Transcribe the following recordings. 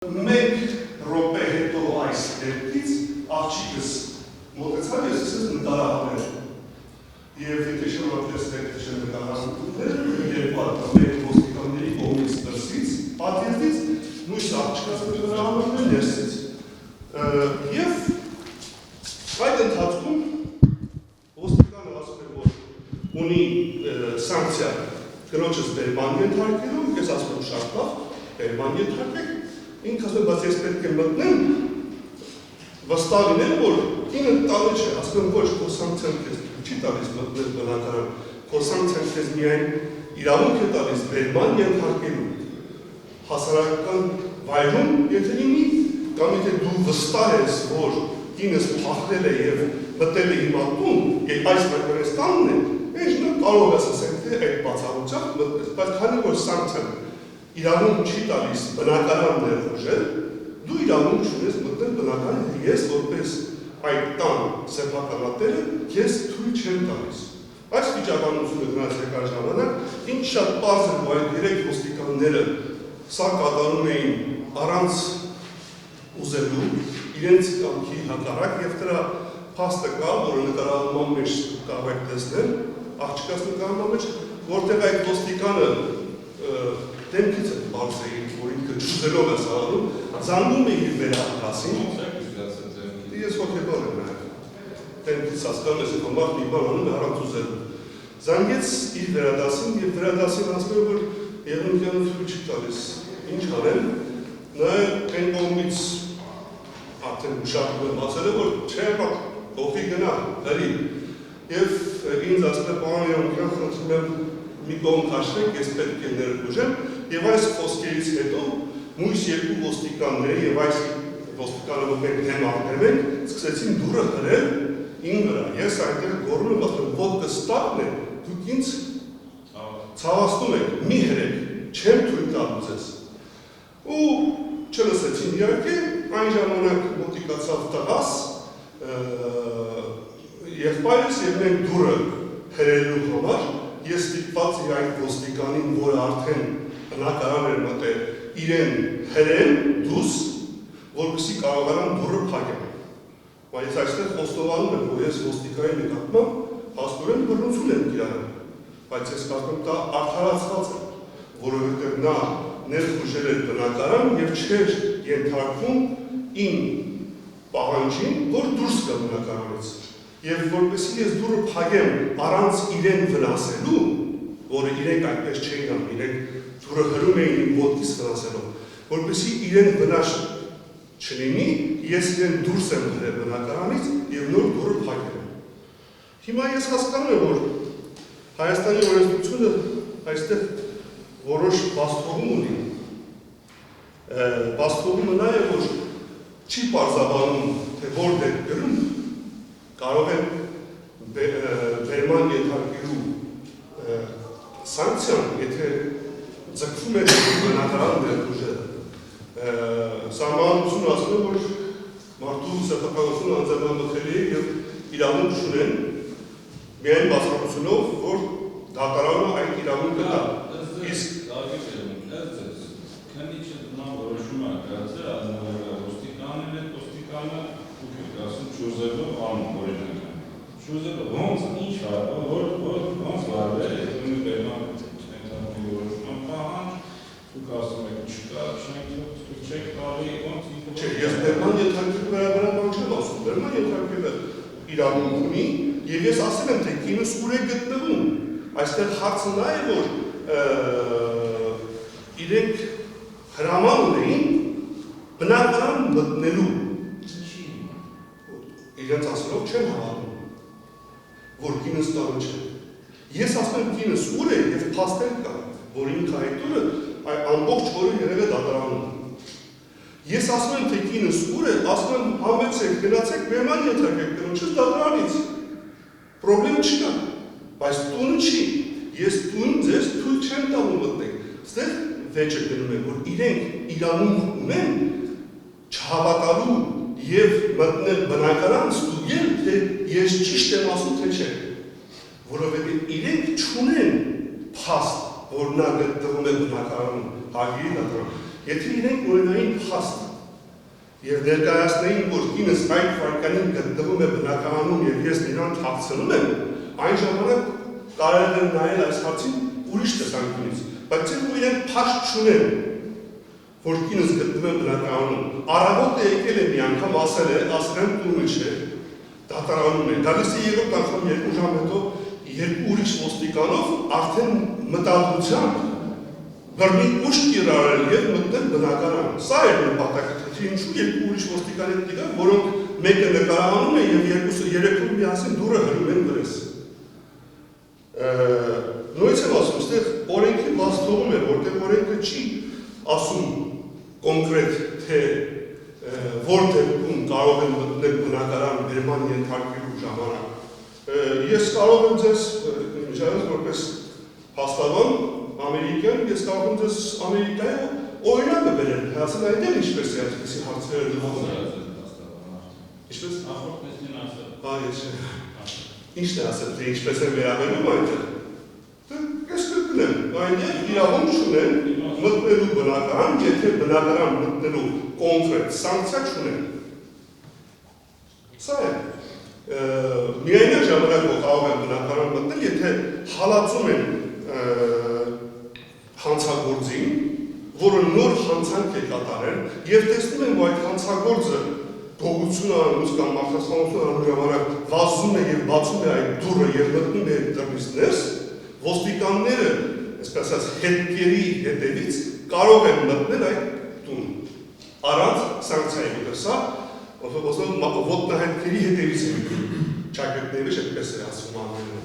Մեկ րոպե հետո այս դեպքից աղջիկս մոտեցավ ես ասես նկարահանել և եթե շնորհակալություն նկարահանումներ երկու հատ մեկ ոստիկանների կողմից դրսից պատերից նույն աղջկաս նկարահանումն ներսից և այդ ընթացքում ոստիկանը ասում է որ ունի սանկցիա կնոջս բերման ենթարկելու ես ասում եմ շատ լավ բերման ենթարկեք ինք ասում բայց ես պետք է մտնեմ վստահ լինեմ որ ինը տալի չէ ասում եմ ոչ քո սանկցիան քեզ չի տալիս մտնել բնակարան քո սանկցիան քեզ միայն իրավունք է տալիս բերման ենթարկելու հասարակական վայրում եթե լինի կամ եթե դու վստահ ես որ ինձ փախնել է եւ մտել է հիմա տուն եւ այս մեկրեստանն է ինչ նա կարող է ասել թե այդ բացառությամբ բայց քանի որ սանկցիան իրավունք չի տալիս բնակարան ներխուժել, դու իրավունք չունես մտնել բնակարան, ես որպես այդ տան սեփականատերը ես թույլ չեմ տալիս։ Այս վիճականությունը դրանց եկար ժամանակ, ինչ շատ պարզ է, որ այդ երեք ոստիկանները սա կատարում էին առանց ուզելու, իրենց կամքի հակառակ եւ դրա փաստը կա, որը նկարահանման մեջ կարող եք տեսնել, աղջկաս նկարահանման մեջ, որտեղ այդ ոստիկանը դեմքից է բարձ է, որ ինքը չուզելով է սաղանում, զանգում է իր վերադասին, ես հոգեբար եմ նաև, դեմքից ասկանում ես, որ մարդ մի բան անում է առանց ուզելու, զանգեց իր վերադասին և վերադասին ասում է, որ Եղունկյանը թույլ չի տալիս, ինչ արել, նա այն կողմից արդեն ուշակում է բացել է, որ չէ բակ, ողի գնա, հրի, և ինձ ասում է, պարոն Եղունկյան, խնդրում եմ մի կողմ քաշվեք, ես պետք է ներխուժեմ և այս խոսքերից հետո մույս երկու ոստիկանները և այս ոստիկանը որ մենք դեմ արտեմ ենք, սկսեցին դուրը հրել ին վրա, ես այնտեղ գոռում եմ, ասում եմ, ոտքը ստակն է, դուք ինձ ցավացնում եք, մի հրեք, չեմ թույլ տալու ձեզ։ Ու չլսեցին իհարկե, այն ժամանակ մոտիկացավ տղաս եղբայրս և մենք դուրը հրելու համար ես ստիպված էի այդ ոստիկանին, որը արդեն բնակարան էր մտել, իրեն հրեն դուս, որպեսզի կարողանամ դուռը փակեմ։ Բայց այստեղ խոստովանում եմ, որ ես ոստիկանի նկատմամբ հաստորեն բռնություն եմ կիրառել, բայց ես կարծում դա արդարացված է, որովհետև նա ներխուժել էր բնակարան և չէր ենթարկվում իմ պահանջին, որ դուրս գա բնակարանից։ Եվ որպեսզի ես դուռը փակեմ առանց իրեն վնասելու, որը իրենք այդպես չէին անում, իրենք դուռը հրում էին իմ ոտքից վնասելով, որպեսզի իրեն վնաս չլինի, ես իրեն դուրս եմ հրել բնակարանից և նոր դուռը փակել։ Հիմա ես հասկանում եմ, որ Հայաստանի օրենսդրությունը այստեղ որոշ բացթողում ունի։ Բացթողումը նա է, որ չի պարզաբանում, թե որ դեպքերում կարող են բերման ենթարկելու սանկցիան, եթե ձգվում է բնակարան ներխուժել։ Սահմանադրությունը ասում է, որ մարդու սեփականությունը անձնամտելի է և իրավունք չունեն միայն բացառությունով, որ դատարանը այդ իրավունքը տա։ Իսկ քանիչը նա որոշում է կայացել ոստիկանն է, ոստիկանը ասում չուզելով անում օրինակ։ Չուզելով ոնց ինչ ոնց վարվել է, ում բերման ենթարկելու որոշման պահանջ, դուք ասում եք չկա, չեք տալի, ոնց չէ, ես բերման ենթարկելու վերաբերաբար չեմ ասում, բերման ենթարկելը իրավունք ունի և ես ասել եմ, թե կինս ուր է գտնվում, այստեղ հարցը նա է, որ իրենք հրաման ունեին բնակարան մտնելու իրենց ասելով չեն հավատում, որ կինս տանը չէ։ Ես ասում եմ կինս ուր է և փաստեր կա, որ ինքը այդ օրը ամբողջ օրը երև է դատարանում։ Ես ասում եմ, թե կինս ուր է, ասում եմ համեցեք, գնացեք, բերման ենթարկեք կնոջս դատարանից։ Պրոբլեմ չկա, բայց տունը չի, ես տուն ձեզ թույլ չեմ տալու մտնեք։ Ստեղ վեճը գնում է, որ իրենք իրավունք ունեն չհավատալու և մտնել բնակարան ստուգել, թե ես ճիշտ եմ ասում, թե չէ, որովհետև իրենք չունեն փաստ, որ նա գտնվում է բնակարանում, հագիրի դատարանում։ Եթե իրենք օրինային փաստ եւ ներկայացնեին, որ կինս այդ վարկանին գտնվում է բնակարանում եւ ես նրան թաքցնում եմ, այն ժամանակ կարելի է նայել այս հարցին ուրիշ տեսանկյունից, բայց եթե իրենք փաստ չունեն, որ կինս գտնվում է բնակարանում, առավոտը եկել է մի անգամ ասել եմ տունը չէ, դատարանում է, գալիս է երրորդ անգամ 2 ժամ հետո երկու ուրիշ ոստիկանով արդեն մտադրությամբ բռնի ուշք կիրառել եւ մտնել բնակարան։ Սա է նպատակը, թե ինչու երկու ուրիշ ոստիկաններ կան, որոնք մեկը նկարահանում է եւ երկուսը երեքում միասին դուրը հրում են դրես։ Նույնիսկ եմ ասում, այստեղ օրենքի բաց թողում է, որտեղ օրենքը չի ասում կոնկրետ թե որ դեպքում կարող են մտնել բնակարան բերման ենթարկելու ժամանակ։ Ես կարող եմ ձեզ միջազգ որպես հաստատվան ամերիկյան, ես կարող եմ ձեզ Ամերիկայի օրինակը բերել, հասել այնտեղ ինչպես է այսպեսի հարցերը դրվում են։ Ինչպես Ախորտեսին ասել։ Այս ինչն է ասել, թե ինչպես են վերաբերվում այնտեղ։ Ես կգնեմ, այնտեղ իրավունք չունեն մտնելու բնակարան, եթե բնակարան մտնելու կոնկրետ սանկցիա չունեն։ Սա է։ Միայնակ ժամանակով կարող են բնակարան մտնել, եթե հալածում են հանցագործին, որը նոր հանցանք է կատարել, եւ տեսնում են, որ այդ հանցագործը գողություն անում կամ մարդասպանություն անում ժամանակ վազում է եւ բացում է այդ դուռը եւ մտնում է դրից ներս, ոստիկանները, այսպես ասած, հետքերի հետևից կարող են մտնել այդ տուն։ Առանց սանկցիայի, որտեղ սա ոտնահետքերի հետևից է ճակատների այդպես է ասում անունը։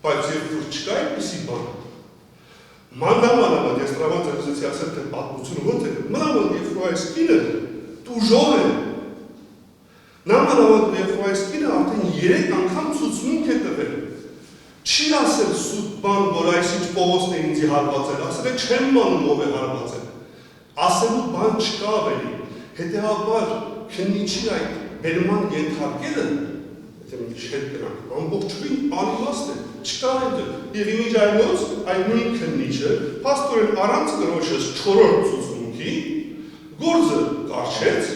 Բայց երբ որ չկա այդպիսի բան, մանրամասն ես տրավանցի ասել թե պատմությունը ո՞նց է, մանրամասն երբ որ այս կինը տուժող է, նամանավանդ երբ որ այս կինը արդեն 3 անգամ ցուցմունք է տվել, չի ասել սուտ բան, որ այսինչ Պողոսն է ինձի հարվածել, ասել է չեմ մանում ով է հարվածել, ասելու բան չկա ավելի, հետևաբար քննիչի այդ բերման ենթարկելը, եթե մի քիչ հետ գնանք, ամբողջովին անիմաստ է, չկա այնտեղ։ Եվ իմիջայլոց այդ նույն քննիչը, փաստորեն առանց կրոշս 4-րդ ցուցմունքի գործը կարճեց,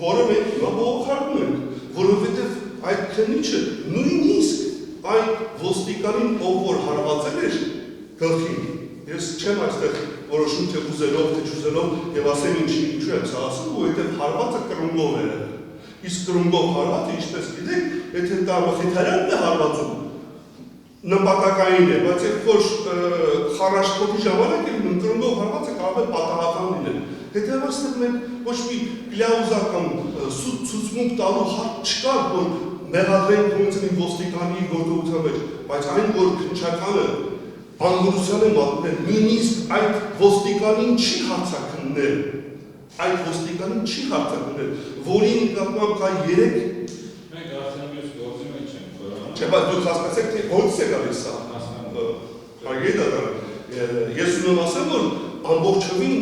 որը մենք հիմա բողոքարկում ենք, որովհետև այդ քննիչը նույնիսկ այն ոստիկանին, ով որ հարվածել էր գլխին, ես չեմ այստեղ որոշում թե ուզելով, թե չուզելով եւ ասեմ ինչու եմ սա ասում, որովհետեւ հարվածը կրունգով էր։ Իսկ կրունգով հարվածը, ինչպես գիտեք, եթե դա մխիթարյանն է հարվածում, նպատակային է, բայց երբ որ խառաշփոթի ժամանակ է կրունգով հարվածը կարող է պատահական լինել։ Հետևաբար ստեղ մենք ոչ մի կլաուզական ցուցմունք տալու հարց չկա, որ մեղադրենք կոնցենի ոստիկանի գործողության մեջ, բայց այն որ քննչականը անգորության է մատնել, նույնիսկ այդ ոստիկանին չի հարցաքննել, այդ ոստիկանին չի հարցաքննել, որին նկատմամբ կա 3 Մենք արդեն մյուս գործի մեջ ենք խորհրդանում։ Չէ, բայց դուք հասկացեք, թե ո՞նց է գալիս սա։ Հարգելի դատան, ես ուզում եմ ասեմ, որ ամբողջովին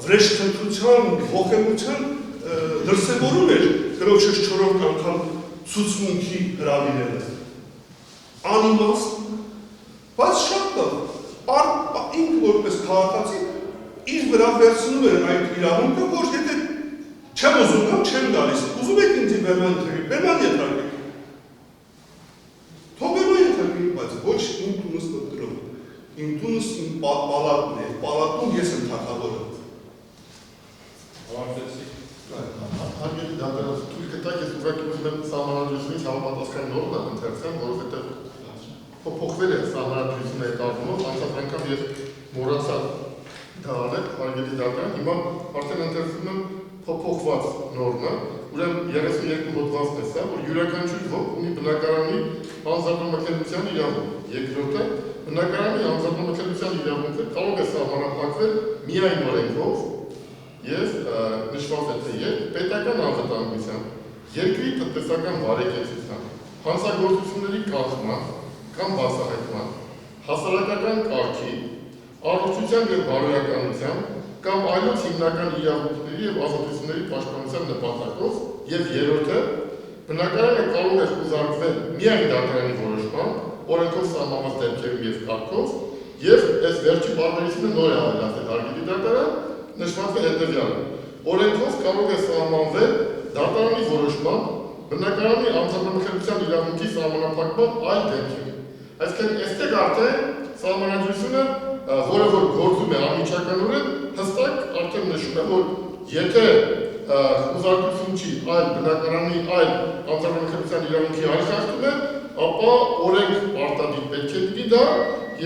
վրեժխնդրության, ողջունության դրսևորում էր կրոջս 4-րդ անգամ ցուցմունքի հրավիրելը։ Անիմաստ, բայց շատ լավ, ինքը որպես քաղաքացի իր վրա վերցնում էր այդ իրավունքը, որ եթե չեմ ուզում կամ չեմ գալիս, ուզում եք ինձ բերման ենթարկեք, բերման ենթարկեք։ Թող բերման ենթարկեք, բայց ոչ իմ տունս մտնելով, իմ տունս իմ պալատն է, պալատում ես եմ թագավորը։ Հարգելի դատան, թույլ կտակ ես ուղղակի ուզում եմ սահմանադրությունից համապատասխան նորմը ընթերցեմ, որովհետև փոփոխվել է սահմանադրությունը այդ առումով, անցած անգամ ես մոռացա դա անել, հարգելի դատան, հիմա արդեն ընթերցում եմ փոփոխված նորմը, ուրեմն 32 հոդվածն է սա, որ յուրաքանչյուր ոք ունի բնակարանի անձնատոմակերպության իրավունք։ Երկրորդը, բնակարանի անձնատոմակերպության իրավունքը կարող է սահմանափակվել միայն օրենքով և նշված է թե պետական անվտանգությամբ, երկրի տնտեսական բարեկեցության, հանցագործությունների կանխման կամ բացահայտման, հասարակական կարգի, առողջության և բարոյականության կամ այլոց հիմնական իրավունքների և ազատությունների պաշտպանության նպատակով և երրորդը, բնակարանը կարող է խուզարկվել միայն դատարանի որոշմամբ, օրենքով սահմանված դեպքերում և կարգով եւ այս վերջի բարբերությունը նոր է ավելացել հարգելի դատարան, նշված է հետեւյալը. օրենքով կարող է սահմանվել դատարանի որոշմամբ բնակարանի անձնամխելիության իրավունքի սահմանափակման այլ դեպքեր։ Այսինքն այստեղ արդեն սահմանադրությունը, որը որ գործում է անմիջականորեն, հստակ արդեն նշում է, որ եթե խոզարկություն չի այլ բնակարանի այլ անձնամխելիության իրավունքի այլ խախտում է, ապա օրենք պարտադիր պետք է լինի դա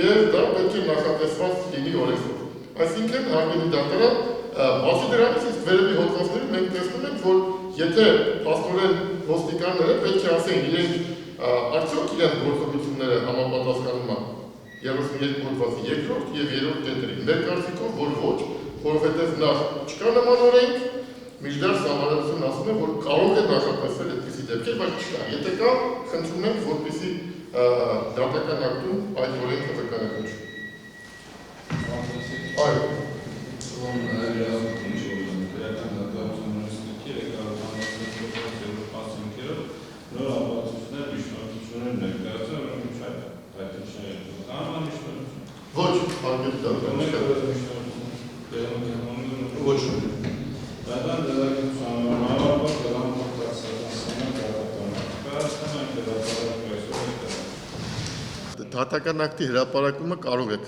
եւ դա պետք է նախատեսված լինի օրենքով։ Այսինքն հարգելի դատարան, բացի դրանից իսկ վերևի հոդվածներում մենք տեսնում ենք, որ եթե փաստորեն ոստիկանները պետք է ասեն իրենք արդյոք իրենց գործողությունները համապատասխանում են 32 հոդվածի երկրորդ եւ երրորդ կետերին։ Մեր կարծիքով որ ոչ, որովհետեւ նախ չկա նման օրենք, միջդեռ սահմանադրությունն ասում է, որ կարող է նախատեսվել այդպիսի դեպքեր, բայց չկա։ Եթե կա, խնդրում ենք, որպեսզի դատական ակտում այդ օրենքը վկայակոչվի։ Այո։ Ոչ, հարգելի դատարան։ Ոչ։ Դատական ակտի հրապարակումը կարող եք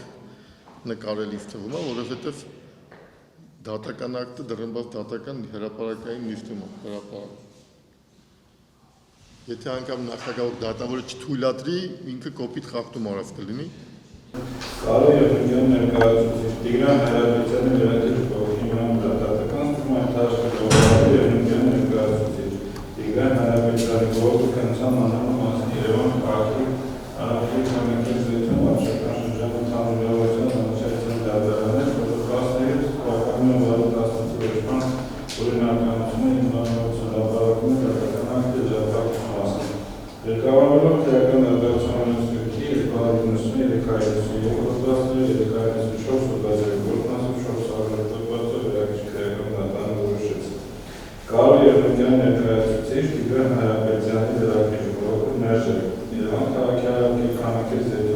նկարել ինձ թվում է, որովհետև դատական ակտը դրնված դատական հրապարակային նիստում է հրապարակում։ Եթե անգամ նախագահ դատավորը չթույլատրի, ինքը կոպիտ խախտում արած կլինի։ Կարող է յոթ ներկայացուցիչ Տիգրան Հայրապետյանի վերադարձ փոխանցման դատական ստուգման ներկայացուցիչ Տիգրան Հայրապետյանի փոխանցման անհամաձայն Երևան քաղաքի Արաբի համակարգի վարչական շրջանի ընդհանրության անցյալի դատարաններ ֆոտոկասներից քաղաքական վարորդասնի վերջման օրինականությունը ինքնանոցը հրապարակում դատական ակտի ժառանգության մասին։ Ղեկավարելով տեղական դատարանների ստուգի 293 հայեցի հոդվածներ 34 հոդվածների գործնասու 4 հաղորդակցված վերակից քրեական դատարանը որոշեց։ Կարո Երևանյան ներկայացուցիչ Տիգրան Հայրապետյանի դրակի ժողովուրդ ներշել Երևան քաղաքի քանակից